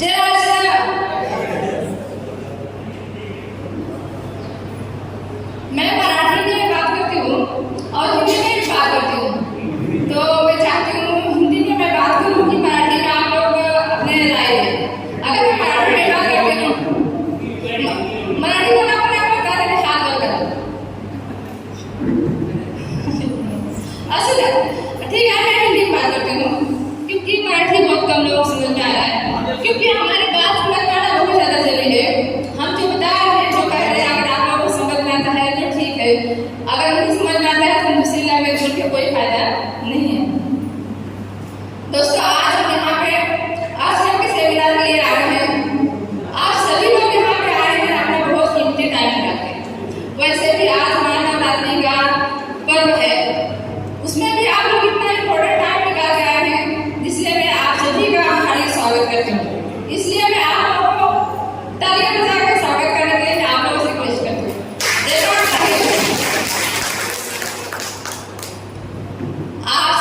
मैं मराठी में बात करती हूँ और हिंदी में भी बात करती हूँ, तो मैं चाहती हूँ हिंदी में मैं बात करूँ कि मराठी में आप लोग अपने राय दें। अगर मैं मराठी में बात करती हूँ, मराठी को ना अपने आप बता दें, हाथ कर असली ठीक है। मैं हिंदी में बात करती हूँ क्योंकि मराठी बहुत कम लोग समझ में आ रहा है, क्योंकि हमारी बात समझ में आना बहुत ज़्यादा जरूरी है। हम जो बता रहे हैं, जो कह रहे हैं, अगर आप लोगों को समझ में आता है तो ठीक है, अगर नहीं समझ में आता है तो दूसरी लैंग्वेज बोल के कोई फायदा नहीं है। दोस्तों, आज हम यहाँ पे सेमिनार के लिए आए हैं। आप सभी लोग यहाँ पे आए हैं अपना बहुत कीमती टाइम निकाल के। वैसे भी आज महानवरात्रि का पर्व है, उसमें भी आप लोग इतना इम्पोर्टेंट टाइम निकाल के आए हैं, इसलिए मैं आप सभी का हार्दिक स्वागत करती हूँ। इसलिए मैं आप लोगों को तालियां बजाकर स्वागत करने के लिए आप लोगों से रिक्वेस्ट करती हूँ। आज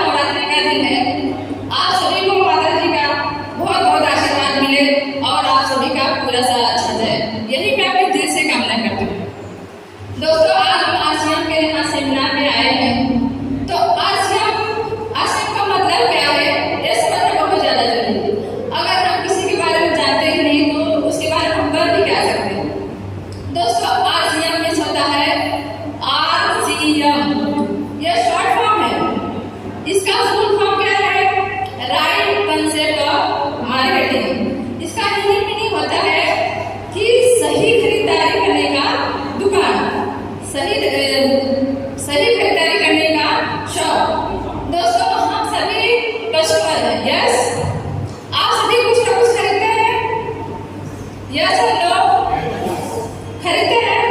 नवरात्रि का दिन है। आप सभी को माता जी का बहुत बहुत आशीर्वाद मिले और आप सभी का पूरा साल अच्छा जाए, यही मैं अपने दिल से कामना करती हूँ। दोस्तों, आज हम आसियान के यहाँ सेमिनार में आए हैं, तो आसियान का मतलब क्या है ये समझना बहुत ज़्यादा जरूरी है। अगर हम किसी के बारे में जानते ही नहीं तो उसके बारे में हम कर भी क्या सकते हैं। दोस्तों, आसियान में होता है RCM, यह शॉर्ट फॉर्म है। इसका फुल फॉर्म क्या है? Right concept of marketing. इसका हिंदी मीनिंग होता है कि सही खरीदारी करने का दुकान, सही खरीदारी करने का शॉप। दोस्तों, हम सभी कस्टमर हैं, यस। आप सभी कुछ ना कुछ खरीदते हैं, यस और नो? खरीदते हैं।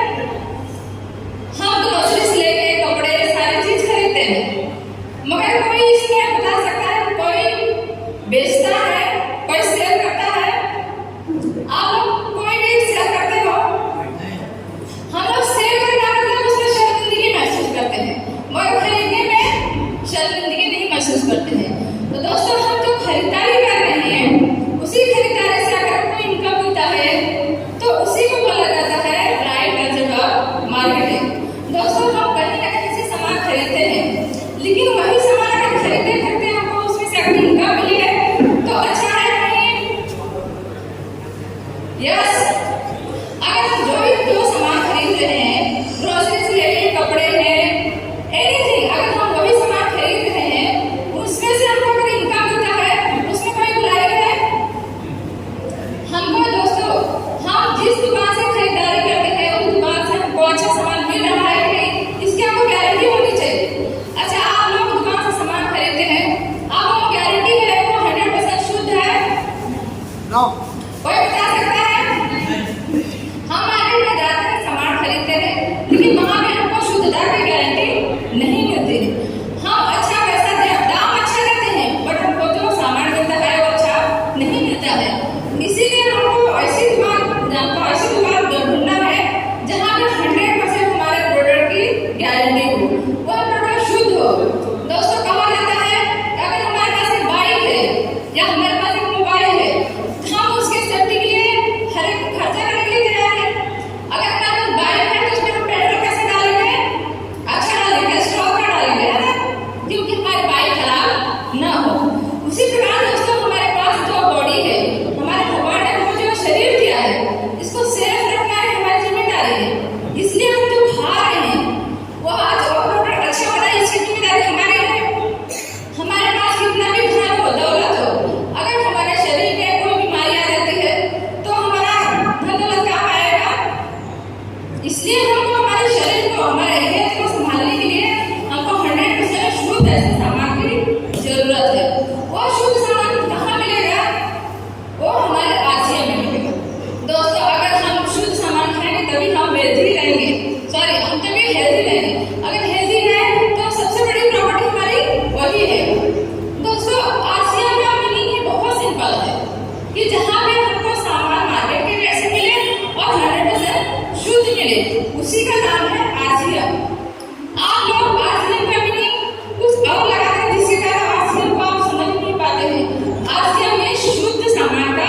हम ग्रोसरी से लेके कपड़े सारी चीज खरीदते हैं, मगर कोई इसमें बता सकता है, कोई बेचता है, कोई सेल करता है। आप लोग कोई भी सेल करते हो? हम लोग सेल करना मतलब उसमें शर्मिंदगी महसूस करते हैं, मगर खरीदने में शर्मिंदगी नहीं महसूस करते हैं। तो दोस्तों, हम जो खरीदारी कर रहे हैं, उसी खरीदारी से अगर कोई इनकम मिलता है तो उसी को बोला जाता है राइट कंसेप्ट ऑफ मार्केटिंग। दोस्तों, हम कहीं ना कहीं से सामान खरीदते हैं, लेकिन वही सामान अगर खरीदते खरीदते हमको उसमें से अगर इनकम मिली है तो अच्छा है नहीं? यस। अगर हम जो सामान खरीद रहे हैं, ग्रोसरी से लेके कपड़े हैं, एनीथिंग, अगर हम वही सामान खरीद रहे हैं, उसमें से हमको अगर इनकम मिलता है, उसमें कोई बुराई है? हमको दोस्तों, हम जिस दुकान से खरीदारी करते हैं उस दुकान से हमको अच्छा सामान मिल रहा है कि नहीं, इसकी हमको गारंटी होनी चाहिए। अच्छा, आप लोग दुकान से सामान खरीदते हैं, आपको गारंटी है वो 100% शुद्ध है? नो। कोई बता सकता है? हम मार्केट में जाते हैं, सामान खरीदते हैं, लेकिन वहाँ पे हमको शुद्धता की गारंटी नहीं मिलती। हम अच्छा पैसा दाम अच्छा देते हैं, बट हमको जो सामान मिलता है वो अच्छा नहीं मिलता है। इसीलिए हमको ऐसी दुकान ढूंढना है जहाँ पे 100% हमारे प्रोडक्ट की गारंटी हो, वो प्रोडक्ट शुद्ध हो। दोस्तों, कहा जाता है अगर हमारे पास एक बाइक है या हमारे पास एक मोबाइल है, हम उसके सेफ्टी के लिए हर एक खर्चा करने के लिए तैयार है। अगर हमारे पास बाइक है तो उसमें हम पेट्रोल कैसे डालेंगे? अच्छा डालेंगे, स्टॉक का डालेंगे, है ना? क्योंकि हमारी बाइक खराब ना हो। उसी प्रकार दोस्तों, हमारे पास जो बॉडी है, हमारे भगवान ने हमको जो शरीर दिया है, इसको सेफ रखना है हमारी जिम्मेदारी है। इसलिए हम जो खा रहे हैं वो आज प्रोडक्ट अच्छा होना है, इसकी जिम्मेदारी हमारी है। हमारे पास कितना भी धन हो, दौलत हो, अगर हमारे शरीर में कोई बीमारी आ जाती है तो हमारा धन दौलत काम आएगा? इसलिए हमको हमारे शरीर को, हमारे हेल्थ को संभालने के लिए हमको 100% शुद्ध ऐसे सामान की जरूरत है। वो शुद्ध सामान कहाँ मिलेगा? वो हमारे आसिया में मिलेगा। दोस्तों, अगर हम शुद्ध सामान खाएंगे तभी हम हेल्दी रहेंगे, हम तभी हेल्दी रहेंगे। अगर हेल्दी है तो सबसे बड़ी प्रॉपर्टी हमारी वही है। दोस्तों, आसिया का मीनिंग बहुत सिंपल है कि जहाँ पे हमको सामान मार्केट के जैसे मिले और 100% शुद्ध मिले, उसी का नाम है आसिया। आप लोग आसिया का मीनिंग कुछ और लगाते हैं, जिसके कारण आसिया को आप समझ नहीं पाते हैं। आसिया में शुद्ध सामान का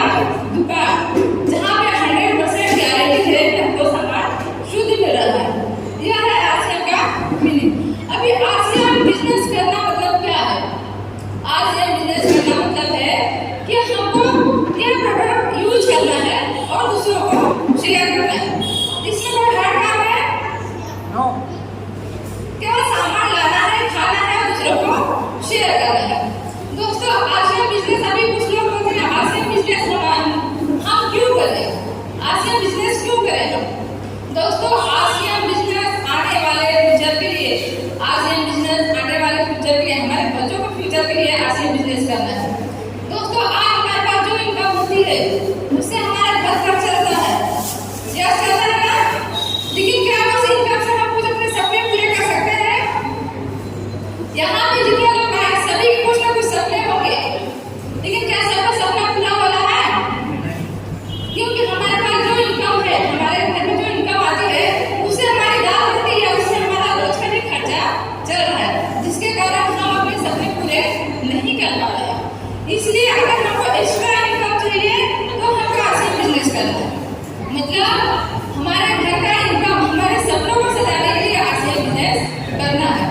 करना है।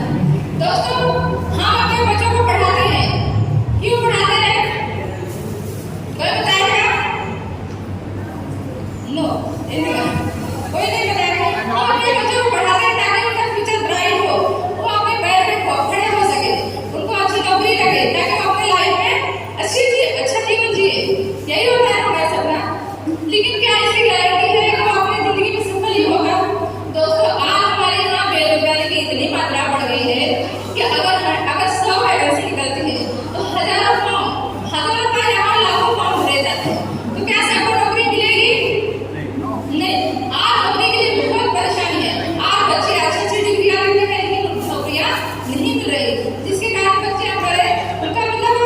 दोस्तों हम अपने बच्चों को पढ़ाते हैं, क्यों पढ़ाते हैं? कोई बताएगा? नो, कोई नहीं बताएगा। हम अपने बच्चों को पढ़ाते हैं ताकि उनका फ्यूचर ब्राइट हो, वो अपने पैर पे खड़े हो सके, उनको अच्छी नौकरी लगे, ताकि वो अपनी लाइफ में अच्छा जीवन जिए। यही होता है हमारा सपना। लेकिन क्या इसकी गारंटी है कि वो अपनी जिंदगी में सफल ही होगा? दोस्तों आज हमारे यहाँ बेरोजगारी की इतनी मात्रा बढ़ गई है कि अगर 100 वैकेंसी निकलती है तो हजारों का यहाँ लाखों फॉर्म भरे जाते हैं। तो क्या सबको नौकरी मिलेगी? नहीं। आज नौकरी के लिए बहुत परेशानी है। आज बच्चे अच्छी डिग्रियां लेते हैं लेकिन नौकरियां नहीं मिल रही, जिसके कारण बच्चे उनका मतलब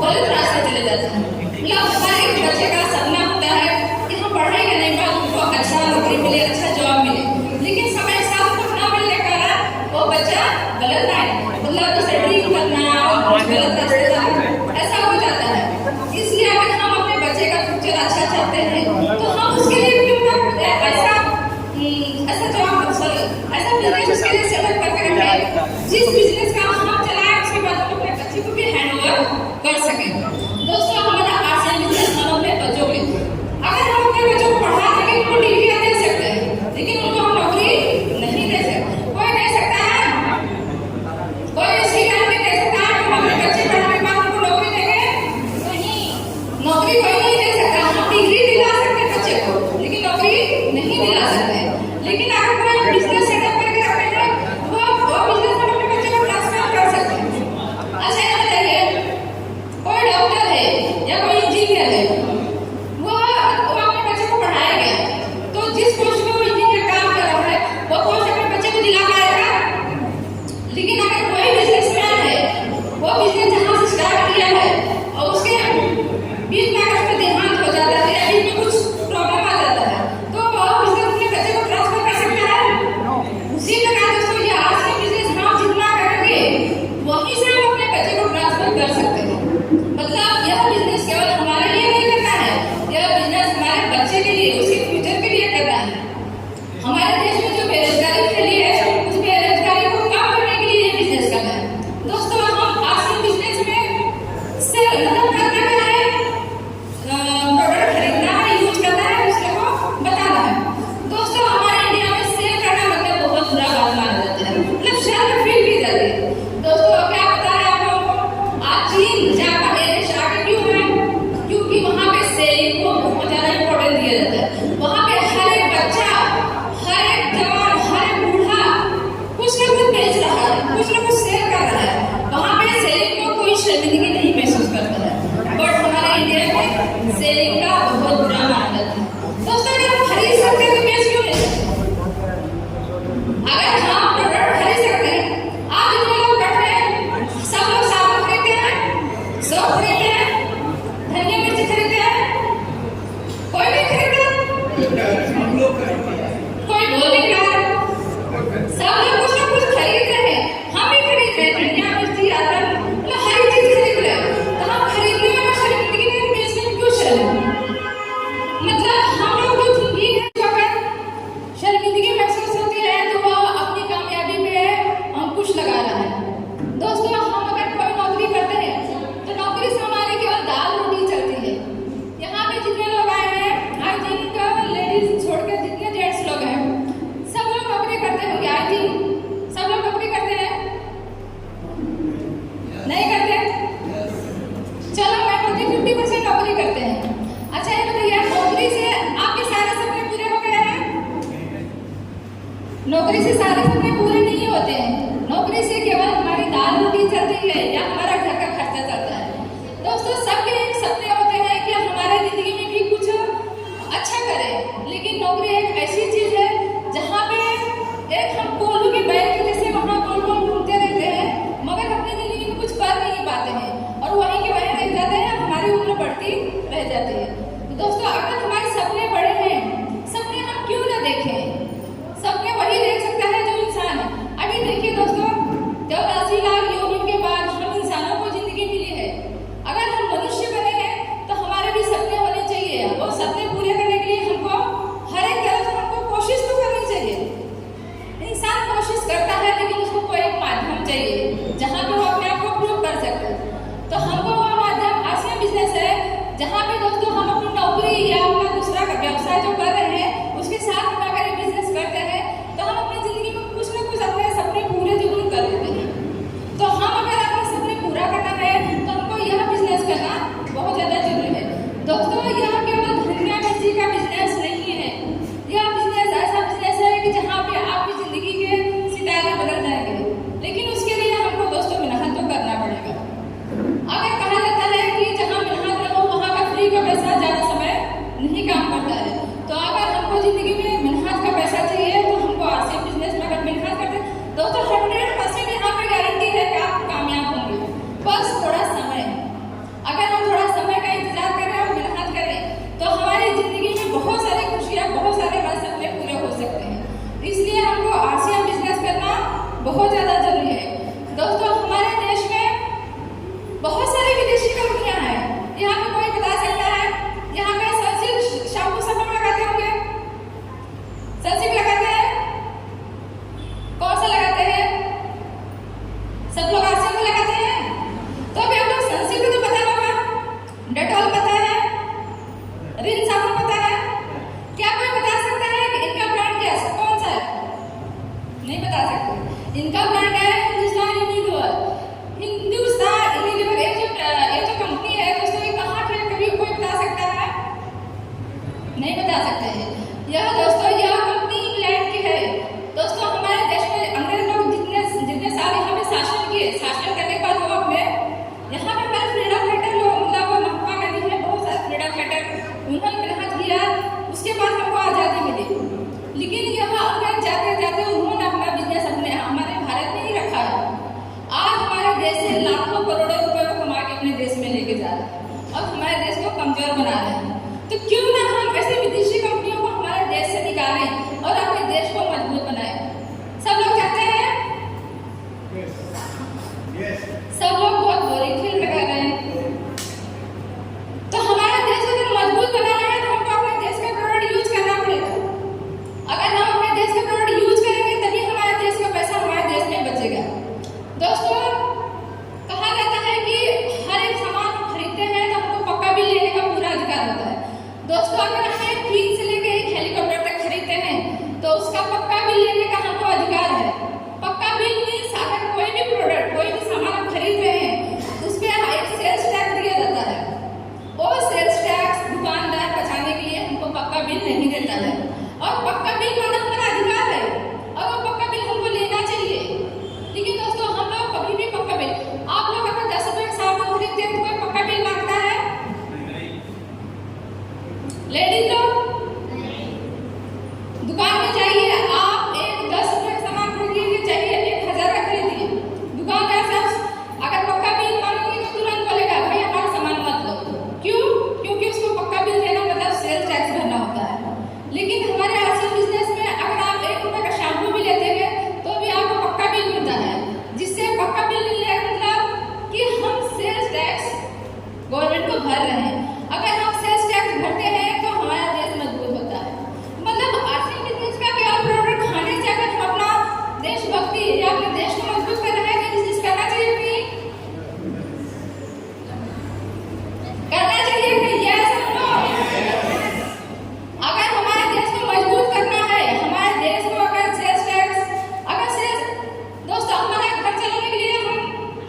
गलत रास्ते चले जाते हैं। मतलब हर एक बच्चे का सपना होता है कि हम पढ़ाई करने के बाद उनको अच्छा नौकरी मिले, अच्छा जॉब मिले, लेकिन समय के साथ कुछ ना मिलने के कारण वो बच्चा गलत मतलब सेटरिंग करना और गलत रास्ते जाना ऐसा हो जाता है। इसलिए अगर हम अपने बच्चे का फ्यूचर अच्छा चाहते हैं तो हम उसके लिए ऐसा बिजनेस उसके लिए सेटअप करके रखें, जिस बिजनेस का हम चलाएं उसके बाद हम अपने बच्चे को भी हैंडओवर कर सकें। दोस्तों हमारा आसान बिजनेस हम अपने बच्चों के, अगर हम अपने बच्चों को पढ़ा देंगे उनको डिग्रियां दे सकते हैं, लेकिन उनको हम नौकरी नहीं दे सकते। कोई दे सकता है? कोई इसकी गारंटी दे सकता है हम अपने बच्चे पढ़ाने के बाद उनको नौकरी देंगे? नहीं, नौकरी कोई नहीं दे सकता। हम डिग्री दिला सकते हैं बच्चे को, लेकिन नौकरी नहीं दिला सकते। लेकिन अगर कोई बिजनेस सेटअप करके रखते हैं वो बिजनेस में अपने बच्चे को ट्रांसफर कर सकते हैं। अच्छा ये बताइए, कोई डॉक्टर है या कोई इंजीनियर है, वो अपने बच्चे को पढ़ाएगा, तो जिस पोस्ट पे वो इंजीनियर काम कर रहा है वो पोस्ट अपने बच्चे को दिला पाएगा? लेकिन अगर कोई बिजनेसमैन है, वो बिजनेस जहाँ से स्टार्ट किया है और उसके बीच में अगर उसमें देहांत हो जाता है या बीच में कुछ प्रॉब्लम आ जाता है तो वो बिजनेस अपने बच्चे को ट्रांसफर कर सकता है? उसी प्रकार दोस्तों ये आज के बिजनेस हम जितना करेंगे वहीं से हम अपने बच्चे को ट्रांसफर कर सकते हैं। मतलब यह बिजनेस केवल हमारे लिए नहीं करना है, यह बिजनेस हमारे बच्चे के लिए, उसके फ्यूचर के लिए करना है। हमारे देश में जो बेरोजगारी फैली है उस बेरोजगारी को कम करने के लिए ये बिजनेस करना है। दोस्तों हम आज के बिजनेस में से मतलब करना क्या है? प्रोडक्ट खरीदना है, यूज करना है, दूसरे को बताना है। दोस्तों हमारे इंडिया में सेल करना मतलब बहुत बुरा बात माना जाता है, मतलब शर्म फील की जाती है। दोस्तों क्या पता है आप लोगों को आज चीन जापान देश आगे क्यों है? क्योंकि वहाँ पे सेलिंग को बहुत ज्यादा इम्पोर्टेंस दिया जाता है। वहाँ पे हर एक बच्चा, हर एक जवान, हर एक बूढ़ा कुछ ना कुछ बेच रहा है, कुछ ना कुछ सेल कर रहा है। वहाँ पे सेलिंग को कोई शर्मिंदगी नहीं महसूस करता है, बट हमारे इंडिया में सेलिंग का बहुत बुरा माना जाता है। दोस्तों अगर हम खरीद सकते हैं तो बेच क्यों नहीं सकते? अगर हम प्रोडक्ट खरीद सकते हैं, आज जितने लोग बैठे हैं सब लोग साबुन खरीदते हैं, सोप खरीदते हैं, धनिया मिर्च खरीदते हैं, कोई नहीं खरीदता? कोई बोल नहीं रहा है। सब लोग कुछ ना कुछ खरीद रहे हैं, हम भी खरीद रहे हैं, धनिया मिर्ची अदरक मतलब हर एक चीज खरीद रहे हैं। तो हम खरीदने में शर्मिंदगी में बेचने में क्यों शर्म? मतलब हम लोग जो जिंदगी है अगर शर्मिंदगी महसूस होती है तो वो अपनी कामयाबी पे अंकुश लगा रहा है। दोस्तों हम अगर कोई नौकरी करते हैं तो नौकरी से हमारी केवल दाल रोटी चलती है। यहाँ पे जितने लोग आए हैं, आई थिंक लेडीज छोड़ के जितने जेंट्स लोग हैं सब लोग नौकरी करते होंगे। आई थिंक सब लोग नौकरी करते हैं, नहीं करते? चलो मैं बोलती 50% नौकरी करते हैं। अच्छा ये बताइए, नौकरी से आपके सारे सपने पूरे हो गए हैं? नौकरी से सारे सपने पूरे नहीं होते हैं। नौकरी से केवल हमारी दाल रोटी चलती है या हमारा घर का खर्चा चलता है। दोस्तों सबके एक सपने होते हैं कि हमारे जिंदगी में भी कुछ अच्छा करें, लेकिन नौकरी एक ऐसी चीज है जहाँ पे एक हम कोल्हू के बैल के जैसे वहाँ गोल गोल घूमते रहते हैं मगर अपनी जिंदगी में कुछ कर नहीं पाते हैं और वहीं के वहीं रह जाते हैं, हमारी उम्र बढ़ती रह जाती है। तो दोस्तों अगर हमारे सपने बड़े हैं, सपने हम क्यों ना देखें? सपने वही देख सकता है जो इंसान है। अभी देखिए दोस्तों, जब 80 लाख योनियों के बाद हम इंसानों को जिंदगी मिली है, अगर हम मनुष्य बने हैं तो हमारे भी सपने होने चाहिए। वो सपने पूरे करने के लिए हमको हर एक तरह से हमको कोशिश तो करनी चाहिए। इंसान कोशिश करता है लेकिन उसको कोई नहीं बता सकते हैं। यह दोस्तों यह कंपनी इंग्लैंड की है। दोस्तों हमारे देश में अंग्रेज लोग जितने साल यहाँ पे शासन किए, शासन करने के बाद वो अपने यहाँ पे हमारे फ्रीडम फाइटर लोग मतलब महात्मा गांधी है, बहुत सारे फ्रीडम फाइटर उन्होंने मेहनत किया, उसके बाद हमको आज़ादी मिली। लेकिन यहाँ अंग्रेज जाते जाते उन्होंने अपना बिजनेस अपने हमारे भारत में ही रखा है। आज हमारे देश से लाखों करोड़ों रुपए को कमा के अपने देश में लेके जा रहे हैं और हमारे देश को कमजोर बना रहे हैं। तो क्यों ना हम ऐसे विदेशी कंपनियों को हमारे देश से निकालें और अपने देश को मजबूत बनाएं। सब लोग चाहते हैं? सब लोग बहुत बोरिंग फील में कर रहे हैं। तो हमारा देश अगर मजबूत बनाना है तो हमको अपने देश का प्रोडक्ट यूज करना पड़ेगा। अगर हम अपने देश का प्रोडक्ट यूज करेंगे तभी हमारे देश का पैसा हमारे देश में बचेगा। दोस्तों कहा जाता है कि हर एक सामान हम खरीदते हैं तो हमको पक्का बिल लेने का पूरा अधिकार होता है। दोस्तों अगर हम एक ट्रेन से लेकर एक हेलीकॉप्टर तक खरीदते हैं तो उसका पक्का बिल लेने का हमको अधिकार है। पक्का बिल मीन्स अगर कोई भी प्रोडक्ट कोई भी सामान हम खरीद रहे हैं उस पर एक सेल्स टैक्स दिया जाता है। वो सेल्स टैक्स दुकानदार बचाने के लिए हमको पक्का बिल नहीं देता है और पक्का बिल लेना हमारा अधिकार है और वो पक्का बिल हमको लेना चाहिए। लेकिन दोस्तों हम लोग कभी भी पक्का बिल, आप लोग अगर 10 रुपए का सामान खरीदते हैं तो कोई पक्का बिल मांगता है? लेडीज लोग दुकान में जाइए, आप एक 10 रुपए का सामान खरीदिए, चाहिए 1000 का खरीदिए, दुकानदार से अगर पक्का बिल मांगेंगे तो तुरंत बोलेगा भाई हमारा सामान मत लो। क्यों? क्योंकि उसको पक्का बिल देना मतलब सेल्स टैक्स भरना होता है। लेकिन हमारे आरसी बिजनेस में अगर आप 1 रुपए का शैम्पू भी लेते हैं तो भी आपको पक्का बिल मिलता है, जिससे पक्का बिल मिलने का मतलब कि हम सेल्स टैक्स गवर्नमेंट को भर रहे हैं। अगर हम सेल्स टैक्स भरते हैं तो हमारा देश मजबूत होता है। मतलब आर्थिक बिजनेस का क्या प्रोडक्ट खाने से अगर हम अपना देशभक्ति या अपने देश को मजबूत कर रहे हैं तो बिजनेस करना चाहिए कि करना चाहिए कि यस नो। अगर हमारे देश को मजबूत करना है, हमारे देश को अगर सेल्स टैक्स अगर सेल्स दोस्तों हमारे घर चलाने के लिए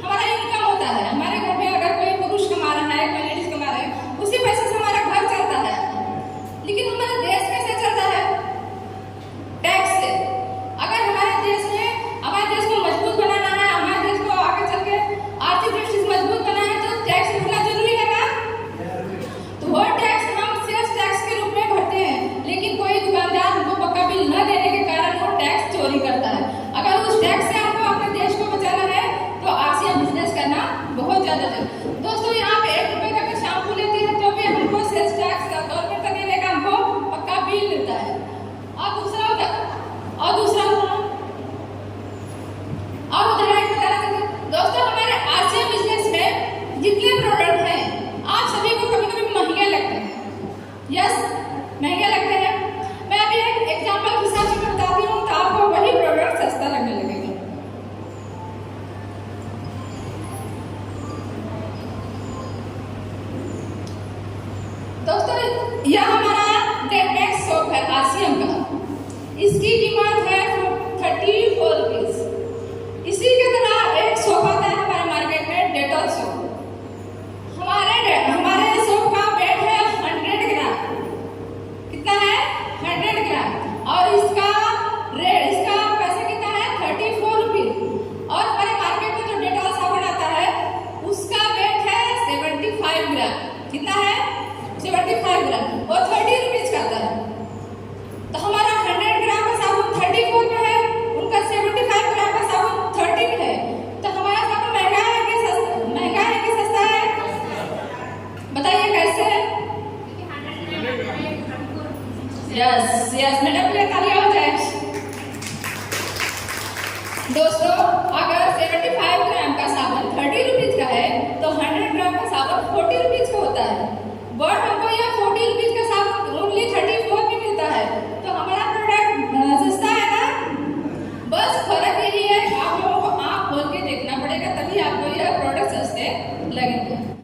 हमारा इनकम होता है। हमारे घर में अगर कोई पुरुष कमा रहा है, कोई लेडीज कमा रहा है, उसी पैसे से हमारा घर चलता है। लेकिन हमारा देश कैसे चलता है? टैक्स से। अगर हमारे देश को मजबूत बनाना है, हमारे देश को आगे चल के आर्थिक दृष्टि से मजबूत बनाना है तो टैक्स भरना जरूरी है ना? तो वो टैक्स हम सेल्स टैक्स के रूप में भरते हैं। लेकिन कोई दुकानदार हमको पक्का बिल न देने के कारण वो टैक्स चोरी करता है। अगर उस टैक्स से हमको अपने देश को बचाना है तो आरसीएम बिजनेस करना बहुत ज्यादा जरूरी। दोस्तों यहाँ पे 1 रुपए का शैम्पू लेते हैं तो भी हमको सेल्स टैक्स गवर्नमेंट का देने का हमको पक्का बिल मिलता है। और दूसरा उदाहरण बताना चाहते हैं। दोस्तों हमारे आरसीएम बिजनेस में जितने प्रोडक्ट हैं आप सभी को कभी कभी महंगे लगते हैं। यस महंगे लगते हैं। मैं अभी एक एग्जाम्पल के हिसाब से बताती हूँ तो आपको वही प्रोडक्ट सस्ता लगने लगेगा। दोस्तों यह हमारा डेटनेक्स सोप है आरसीएम का। इसकी कीमत है 34 रुपीज। इसी के तरह एक सोप आता है हमारे मार्केट में, डेटॉल सोप। हमारे सोप का वेट है 100 ग्राम। कितना है? 100 ग्राम। और इसका पैसा कितना है? 34 रुपीज। और हमारे मार्केट में जो डेटॉल साबुन आता है उसका वेट है 75 ग्राम। कितना है? 75 ग्राम। वो 30 रुपीज का आता है। तो हमारा 100 ग्राम का साबुन 34 में है, उनका 75 ग्राम का साबुन 30 में है। तो हमारा साबुन महंगा है कि सस्ता? महंगा है कि सस्ता है? बताइए कैसे? यस मैडम प्लीज तालियां हो जाए। दोस्तों अगर 75 ग्राम का साबुन 30 रुपीज का है तो 100 ग्राम का साबुन 40 रुपीज का होता है। बट हमको